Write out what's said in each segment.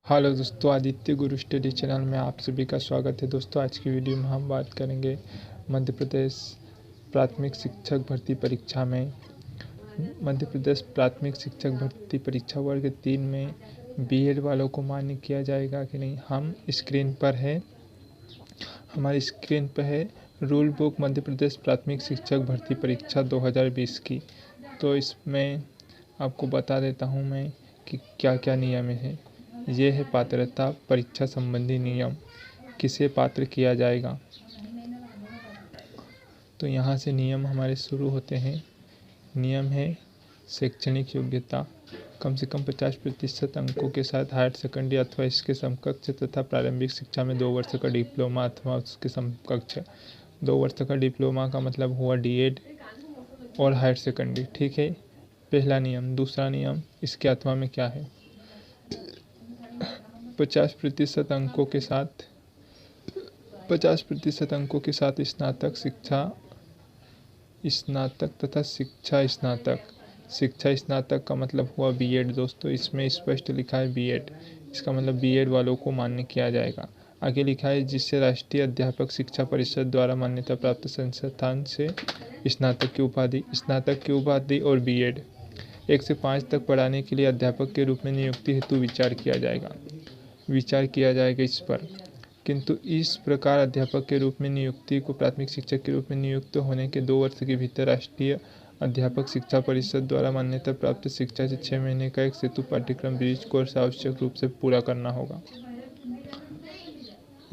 Hello दोस्तों, आदित्य गुरु study channel में आप सभी का स्वागत है। दोस्तों, आज की वीडियो में हम बात करेंगे मध्य प्रदेश प्राथमिक शिक्षक भर्ती परीक्षा में मध्य प्रदेश प्राथमिक शिक्षक भर्ती परीक्षा वर्ग 3 में बीएड वालों को मान्य किया जाएगा कि नहीं। हमारी स्क्रीन पर है रूल बुक मध्य प्रदेश प्राथमिक शिक्षक भर्ती परीक्षा 2020 की। तो इसमें आपको बता देता हूँ मैं कि क्या क्या नियम है। ये है पात्रता परीक्षा संबंधी नियम, किसे पात्र किया जाएगा। तो यहाँ से नियम हमारे शुरू होते हैं। नियम है शैक्षणिक योग्यता, कम से कम 50% अंकों के साथ हायर सेकेंडरी अथवा इसके समकक्ष तथा प्रारंभिक शिक्षा में 2 वर्ष का डिप्लोमा अथवा उसके समकक्ष। 2 वर्ष का डिप्लोमा का मतलब हुआ डीएड और हायर सेकेंडरी, ठीक है, पहला नियम। दूसरा नियम इसके अथवा में क्या है, 50% अंकों के साथ 50% अंकों के साथ स्नातक तथा शिक्षा स्नातक का मतलब हुआ बीएड। दोस्तों, इसमें स्पष्ट लिखा है बीएड, इसका मतलब बीएड वालों को मान्य किया जाएगा। आगे लिखा है जिससे राष्ट्रीय अध्यापक शिक्षा परिषद द्वारा मान्यता प्राप्त संस्थान से स्नातक की उपाधि और बीएड 1 से 5 तक पढ़ाने के लिए अध्यापक के रूप में नियुक्ति हेतु विचार किया जाएगा इस पर। किंतु इस प्रकार अध्यापक के रूप में नियुक्ति को प्राथमिक शिक्षक के रूप में नियुक्त होने के 2 वर्ष के भीतर राष्ट्रीय अध्यापक शिक्षा परिषद द्वारा मान्यता प्राप्त शिक्षा से 6 महीने का एक सेतु पाठ्यक्रम ब्रिज कोर्स आवश्यक रूप से पूरा करना होगा।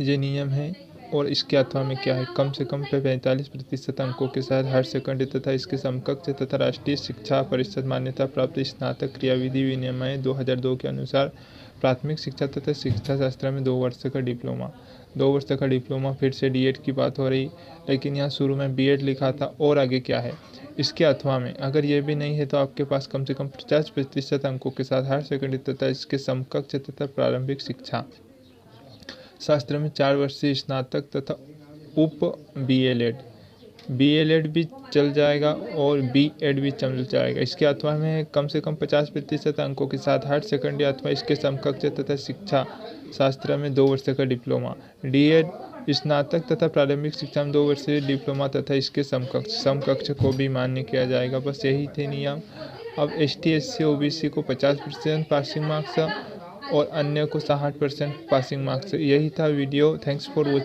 ये नियम है। और इसके अथवा में क्या है, कम से कम 45% अंकों के साथ हायर सेकेंडरी तथा इसके समकक्ष तथा राष्ट्रीय शिक्षा परिषद मान्यता प्राप्त स्नातक क्रियाविधि विनियमन 2002 के अनुसार प्राथमिक शिक्षा तथा शिक्षा शास्त्र में 2 वर्ष का डिप्लोमा। फिर से डीएड की बात हो रही, लेकिन यहाँ शुरू में बीएड लिखा था। और आगे क्या है इसके अथवा में, अगर ये भी नहीं है तो आपके पास कम से कम 50% अंकों के साथ हायर सेकेंडरी तथा इसके समकक्ष तथा प्रारंभिक शिक्षा शास्त्र में 4 वर्षीय स्नातक तथा उप बीएलएड भी चल जाएगा और बीएड भी चल जाएगा। इसके अथवा में कम से कम 50% अंकों के साथ हायर सेकेंडरी अथवा इसके समकक्ष तथा शिक्षा शास्त्र में 2 वर्ष का डिप्लोमा, डीएड स्नातक तथा प्रारंभिक शिक्षा में 2 वर्षीय डिप्लोमा तथा इसके समकक्ष को भी मान्य किया जाएगा। बस यही थे नियम। अब एसटी, एससी, ओबीसी को 50% पासिंग मार्क्स और अन्य को 60% पासिंग मार्क्स। यही था वीडियो। Thanks for watching.